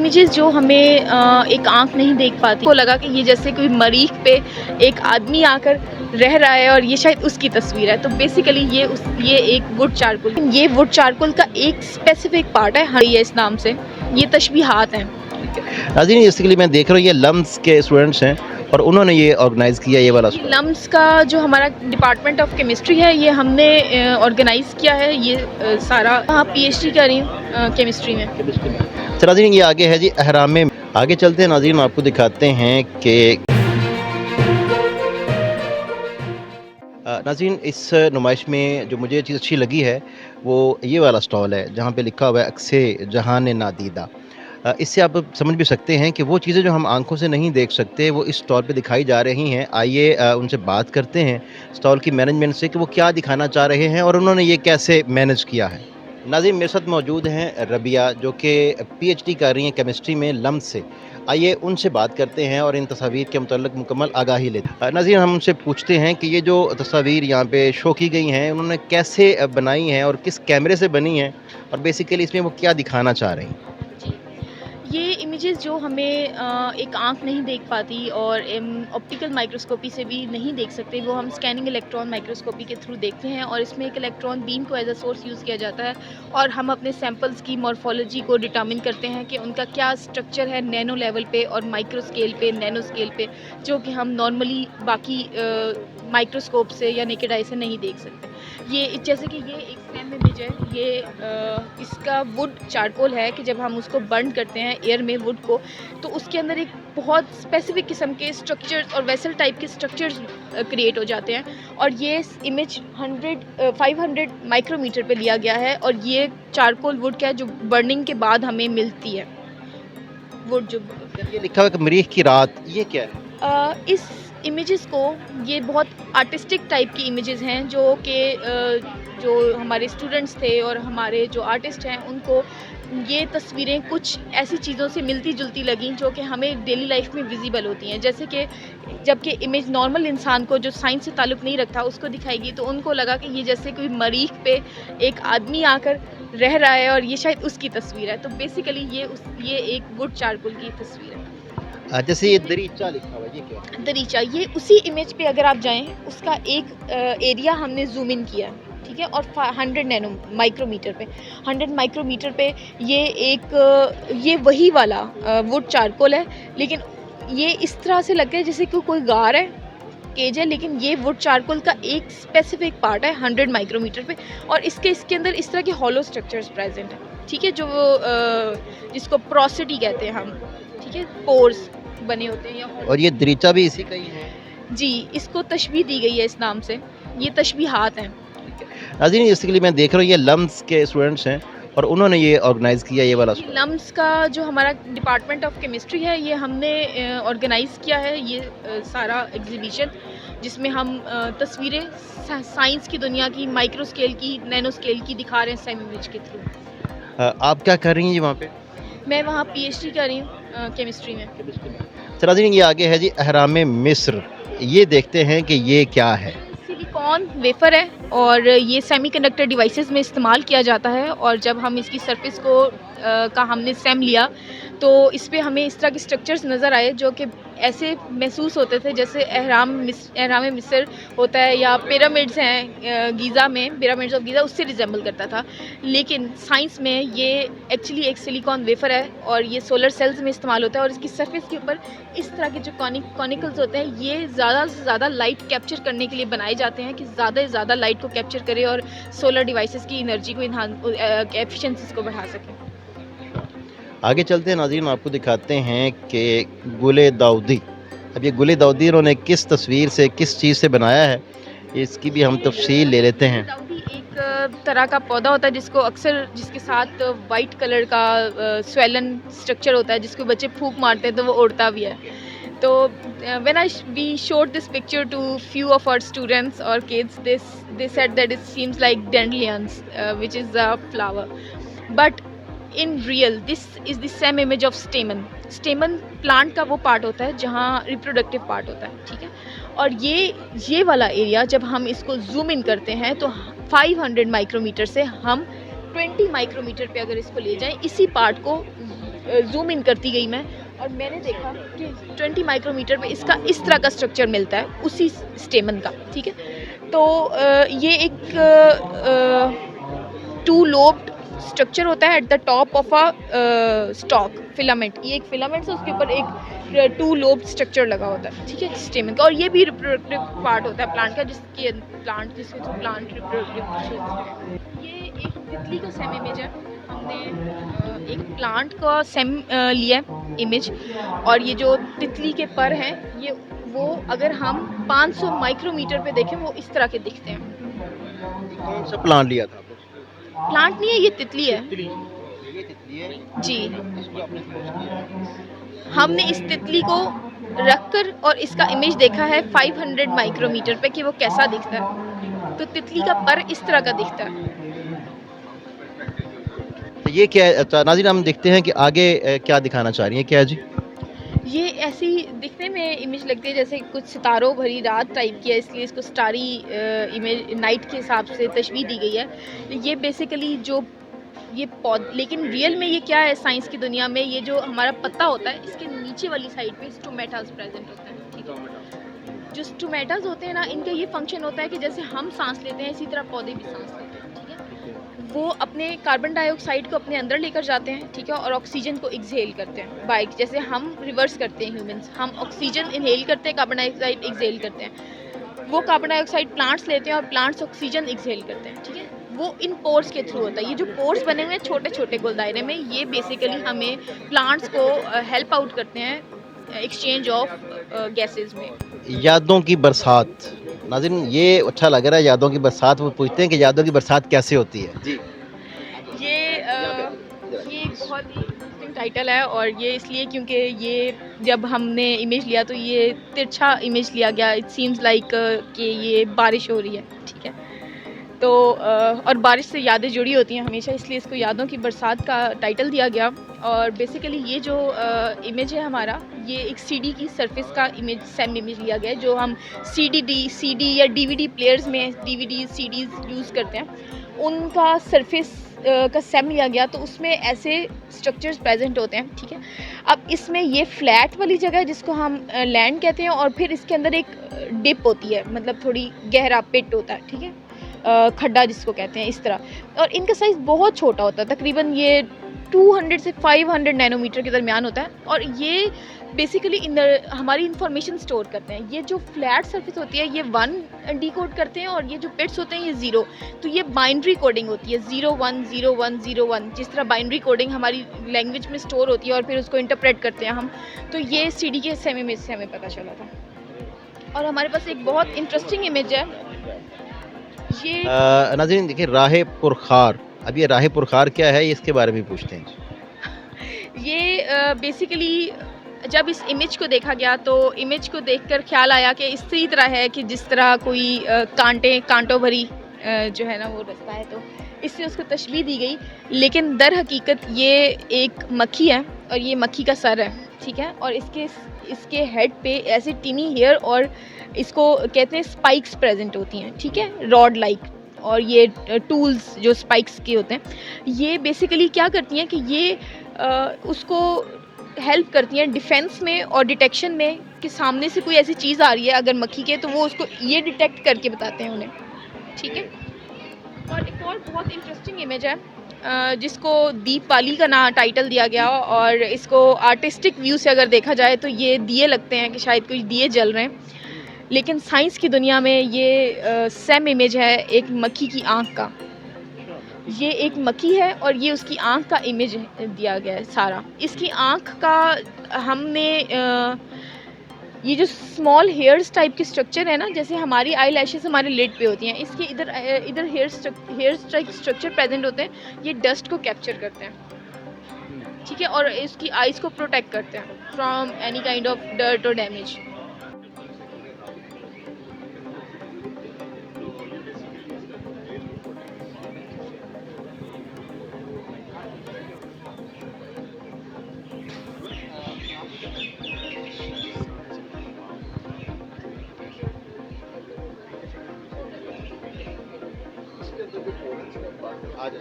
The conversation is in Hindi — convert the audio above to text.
इमेजेस जो हमें एक आँख नहीं देख पाती, को लगा कि ये जैसे कोई मरीख पे एक आदमी आकर रह रहा है और ये शायद उसकी तस्वीर है। तो बेसिकली ये एक वुड चारकोल का एक स्पेसिफिक पार्ट है ये इस नाम से। ये तशबीहात हैं। नाज़रीन, बेसिकली मैं देख रहा हूँ ये लम्स के स्टूडेंट्स हैं और उन्होंने ये ऑर्गेनाइज़ किया ये वाला ये स्टॉल। लम्स का जो हमारा डिपार्टमेंट ऑफ केमिस्ट्री है, ये हमने ऑर्गेनाइज़ किया है। ये सारा हाँ, पीएचडी कर रही हूँ केमिस्ट्री में। अच्छा नाज़रीन, ये आगे है जी अहराम। आगे चलते हैं नाज़रीन, आपको दिखाते हैं कि नाज़रीन इस नुमाइश में जो मुझे चीज़ अच्छी लगी है वो ये वाला स्टॉल है जहाँ पे लिखा हुआ है अक्से जहान नादीदा। इससे आप समझ भी सकते हैं कि वो चीज़ें जो हम आंखों से नहीं देख सकते वो इस स्टॉल पे दिखाई जा रही हैं। आइए उनसे बात करते हैं स्टॉल की मैनेजमेंट से कि वो क्या दिखाना चाह रहे हैं और उन्होंने ये कैसे मैनेज किया है। नाज़रीन, मेरे साथ मौजूद हैं रबिया जो कि पीएचडी कर रही हैं केमिस्ट्री में लम्स से। आइए उनसे बात करते हैं और इन तस्वीर के मुतल्लिक़ मुकम्मल आगाही लेते हैं। नाज़रीन, हम उनसे पूछते हैं कि ये जो तस्वीर यहाँ पे शो की गई हैं उन्होंने कैसे बनाई हैं और किस कैमरे से बनी हैं और बेसिकली इसमें वो क्या दिखाना चाह रही हैं। ये इमेजेस जो हमें एक आँख नहीं देख पाती और ऑप्टिकल माइक्रोस्कोपी से भी नहीं देख सकते, वो हम स्कैनिंग इलेक्ट्रॉन माइक्रोस्कोपी के थ्रू देखते हैं और इसमें एक इलेक्ट्रॉन बीम को एज अ सोर्स यूज़ किया जाता है और हम अपने सैंपल्स की मॉर्फोलॉजी को डिटर्मिन करते हैं कि उनका क्या स्ट्रक्चर है नैनो लेवल पे और माइक्रो स्केल पे, नैनो स्केल पे, जो कि हम नॉर्मली बाकी माइक्रोस्कोप से या नेकेड आई से नहीं देख सकते। ये जैसे कि ये एक स्टेम इमेज है, ये इसका वुड चारकोल है कि जब हम उसको बर्न करते हैं एयर में वुड को, तो उसके अंदर एक बहुत स्पेसिफिक किस्म के स्ट्रक्चर्स और वेसल टाइप के स्ट्रक्चर्स क्रिएट हो जाते हैं और ये इमेज 500 माइक्रोमीटर पे लिया गया है और ये चारकोल वुड क्या है जो बर्निंग के बाद हमें मिलती है। वुड जो ये लिखा हुआ है कि मरीख की रात, ये क्या है? इस इमेजेस को, ये बहुत आर्टिस्टिक टाइप की इमेजेस हैं जो कि जो हमारे स्टूडेंट्स थे और हमारे जो आर्टिस्ट हैं उनको ये तस्वीरें कुछ ऐसी चीज़ों से मिलती जुलती लगीं जो कि हमें डेली लाइफ में विजिबल होती हैं। जैसे कि जबकि इमेज नॉर्मल इंसान को जो साइंस से ताल्लुक़ नहीं रखता उसको दिखाएगी तो उनको लगा कि ये जैसे कोई मरीख पे एक आदमी आकर रह रहा है और ये शायद उसकी तस्वीर है। तो बेसिकली ये एक वुड चारकोल की तस्वीर है। जैसे ये दरीचा लिखा हुआ है, ये क्या है? दरीचा, ये उसी इमेज पे अगर आप जाएं उसका एक एरिया हमने जूम इन किया है, ठीक है, और 100 नैनो माइक्रोमीटर पे 100 माइक्रोमीटर पे ये वही वाला वुड चारकोल है, लेकिन ये इस तरह से लगता है जैसे कि कोई गार है, केज है, लेकिन ये वुड चारकोल का एक स्पेसिफिक पार्ट है 100 माइक्रोमीटर पे और इसके अंदर इस तरह के हॉलो स्ट्रक्चर्स प्रेजेंट है, ठीक है, जो जिसको प्रोसिटी कहते हैं हम, ठीक है, पोर्स बने होते हैं या और ये दरीचा भी इसी का ही है? जी, इसको तशबीह दी गई है इस नाम से। ये तशबीहात हैं। नाज़रीन, बेसिकली मैं देख रहा हूँ ये लम्स के स्टूडेंट्स हैं और उन्होंने ये ऑर्गेनाइज़ किया ये वाला ये स्टॉल। लम्स का जो हमारा डिपार्टमेंट ऑफ केमिस्ट्री है, ये हमने ऑर्गेनाइज़ किया है ये सारा एग्ज़िबिशन, जिसमें हम तस्वीरें साइंस की दुनिया की, माइक्रो स्केल की, नैनो स्केल की दिखा रहे हैं सेम इमेज के थ्रू। आप क्या कर रही हैं जी वहाँ पे? मैं वहाँ पीएचडी कर रही हूँ केमिस्ट्री में। अच्छा नाज़रीन, ये आगे है जी अहराम मिस्र। ये देखते हैं कि ये क्या है। सिलिकॉन वेफर है और ये सेमीकंडक्टर डिवाइसेस में इस्तेमाल किया जाता है और जब हम इसकी सरफेस को का हमने सैम लिया तो इस पे हमें इस तरह के स्ट्रक्चर्स नज़र आए जो कि ऐसे महसूस होते थे जैसे अहराम मिस्र होता है या पिरामिड्स हैं गीज़ा में, पिरामिड्स ऑफ गीज़ा, उससे रिजेंबल करता था। लेकिन साइंस में ये एक्चुअली एक सिलिकॉन वेफर है और ये सोलर सेल्स में इस्तेमाल होता है और इसकी सरफेस के ऊपर इस तरह के जो कॉनिकल्स होते हैं ये ज़्यादा से ज़्यादा लाइट कैप्चर करने के लिए बनाए जाते हैं कि ज़्यादा से ज़्यादा लाइट को कैप्चर करे और सोलर डिवाइसेस की एनर्जी को एफिशिएंसीज को बढ़ा सकें। आगे चलते हैं नाज़रीन, आपको दिखाते हैं कि गुले दाऊदी। अब ये गुले दाऊदी इन्होंने किस तस्वीर से किस चीज़ से बनाया है इसकी भी हम तफसील ले लेते हैं। दाऊदी एक तरह का पौधा होता है जिसको अक्सर जिसके साथ वाइट कलर का स्वेलन स्ट्रक्चर होता है जिसको बच्चे फूंक मारते हैं तो वो उड़ता भी है। तो when we showed this picture to few of our students or kids, they said that it seems like dandelions, which is a flower, but in real this is the same image of stamen. Stamen plant का वो पार्ट होता है जहाँ रिप्रोडक्टिव पार्ट होता है, ठीक है, और ये वाला एरिया जब हम इसको जूम इन करते हैं तो 500 माइक्रोमीटर से हम 20 माइक्रोमीटर पे अगर इसको ले जाएं, इसी पार्ट को ज़ूम इन करती गई मैं, और मैंने देखा कि 20 माइक्रोमीटर पे इसका इस तरह का स्ट्रक्चर मिलता है, उसी स्टेमन का, ठीक है? तो ये एक टू लोब्ड स्ट्रक्चर होता है at the top of a stock filament. ये एक फिलामेंट है, उसके ऊपर एक टू लोब्ड स्ट्रक्चर लगा होता है, ठीक है, स्टेमन का। और ये भी रिप्रोडक्टिव पार्ट होता है प्लांट का, जिसके थ्रू प्लांट रिप्रोड्यूस। ये एक तितली का सेम इमेज है। हमने एक प्लांट का सेम लिया इमेज, और ये जो तितली के पर हैं, ये वो अगर हम 500 माइक्रोमीटर पे देखें, वो इस तरह के दिखते हैं। कौन सा प्लान लिया था आपने? प्लांट नहीं है, ये तितली है। तितली, ये तितली है, जी, इसको आपने खोज किया। हमने इस तितली को रखकर और इसका इमेज देखा है 500 माइक्रोमीटर पे कि वो कैसा दिखता है। तो तितली का पर इस तरह का दिखता है। तो ये क्या है? अच्छा नाज़रीन, हम देखते हैं कि आगे क्या दिखाना चाह रही हैं, क्या है जी? ये ऐसी दिखने में इमेज लगती है जैसे कुछ सितारों भरी रात टाइप की है, इसलिए इसको स्टारी इमेज नाइट के हिसाब से तशबीह दी गई है। ये बेसिकली जो ये पौध, लेकिन रियल में ये क्या है साइंस की दुनिया में, ये जो हमारा पत्ता होता है, इसके नीचे वाली साइड पे स्टोमेटास प्रेजेंट होते हैं, ठीक है? जो स्टोमेटास होते हैं ना, इनका ये फंक्शन होता है कि जैसे हम सांस लेते हैं, इसी तरह पौधे भी सांस लेते हैं, ठीक है? वो अपने कार्बन डाइऑक्साइड को अपने अंदर लेकर जाते हैं, ठीक है, और ऑक्सीजन को एक्सहेल करते हैं। बाइक जैसे हम रिवर्स करते हैं ह्यूमंस, हम ऑक्सीजन इनहेल करते हैं, कार्बन डाइऑक्साइड एक्सहेल करते हैं। वो कार्बन डाइऑक्साइड प्लांट्स लेते हैं और प्लांट्स ऑक्सीजन एक्सहेल करते हैं, ठीक है? वो इन पोर्स के थ्रू होता है। ये जो पोर्स बने हुए हैं छोटे छोटे गोल दायरे में, ये बेसिकली हमें प्लांट्स को हेल्प आउट करते हैं एक्सचेंज ऑफ गैसेज में। यादों की बरसात। नाज़रीन, ये अच्छा लग रहा है, यादों की बरसात। वो पूछते हैं कि यादों की बरसात कैसे होती है? जी। ये एक बहुत ही इंटरेस्टिंग टाइटल है, और ये इसलिए क्योंकि ये जब हमने इमेज लिया तो ये तिरछा इमेज लिया गया। इट सीम्स लाइक कि ये बारिश हो रही है, ठीक है? तो और बारिश से यादें जुड़ी होती हैं हमेशा, इसलिए इसको यादों की बरसात का टाइटल दिया गया। और बेसिकली ये जो इमेज है हमारा, ये एक सीडी की सरफेस का इमेज, सेम इमेज लिया गया है, जो हम सीडी या डीवीडी प्लेयर्स में डीवीडी सीडीज यूज़ करते हैं, उनका सरफेस का सेम लिया गया। तो उसमें ऐसे स्ट्रक्चर्स प्रेजेंट होते हैं, ठीक है? अब इसमें ये फ्लैट वाली जगह है जिसको हम लैंड कहते हैं, और फिर इसके अंदर एक डिप होती है, मतलब थोड़ी गहरा पिट होता है, ठीक है? खड्डा जिसको कहते हैं, इस तरह। और इनका साइज़ बहुत छोटा होता है, तकरीबन ये 200 से 500 नैनोमीटर के दरमियान होता है, और ये बेसिकली हमारी इंफॉर्मेशन स्टोर करते हैं। ये जो फ्लैट सरफेस होती है, ये 1 डिकोड करते हैं, और ये जो बिट्स होते हैं, ये 0। तो ये बाइनरी कोडिंग होती है, 010101, जिस तरह बाइनरी कोडिंग हमारी लैंग्वेज में स्टोर होती है, और फिर उसको इंटरप्रेट करते हैं हम। तो ये सीडी के सेम इमेज से हमें पता चला था। और हमारे पास एक बहुत इंटरेस्टिंग इमेज है। ये नाज़रीन देखिए, राहे पुरखार। अब ये राहे पुरखार क्या है, इसके बारे में पूछते हैं। ये बेसिकली जब इस इमेज को देखा गया, तो इमेज को देखकर ख्याल आया कि इसी तरह है कि जिस तरह कोई कांटों भरी जो है ना वो रास्ता है, तो इससे उसको तशबीह दी गई। लेकिन दर हकीकत ये एक मक्खी है, और ये मक्खी का सर है, ठीक है? और इसके हेड पे ऐसे टिनी हेयर, और इसको कहते हैं स्पाइक्स प्रेजेंट होती हैं, ठीक है, रॉड लाइक। और ये टूल्स जो स्पाइक्स के होते हैं, ये बेसिकली क्या करती हैं कि ये उसको हेल्प करती हैं डिफेंस में और डिटेक्शन में, कि सामने से कोई ऐसी चीज़ आ रही है अगर मक्खी के, तो वो उसको ये डिटेक्ट करके बताते हैं उन्हें, ठीक है? और एक और बहुत इंटरेस्टिंग इमेज है जिसको दीपावली का टाइटल दिया गया, और इसको आर्टिस्टिक व्यू से अगर देखा जाए तो ये दिए लगते हैं कि शायद कुछ दिए जल रहे हैं, लेकिन साइंस की दुनिया में ये सेम इमेज है एक मक्खी की आँख का। ये एक मक्खी है, और ये उसकी आँख का इमेज दिया गया है सारा। इसकी आँख का हमने ये जो स्मॉल हेयर्स टाइप के स्ट्रक्चर है ना, जैसे हमारी आई लैशेस हमारे लिड पे होती हैं, इसके इधर हेयर स्ट्रक्चर प्रेजेंट होते हैं। ये डस्ट को कैप्चर करते हैं, ठीक है, और इसकी आइज़ को प्रोटेक्ट करते हैं from any kind of dirt और डैमेज। आज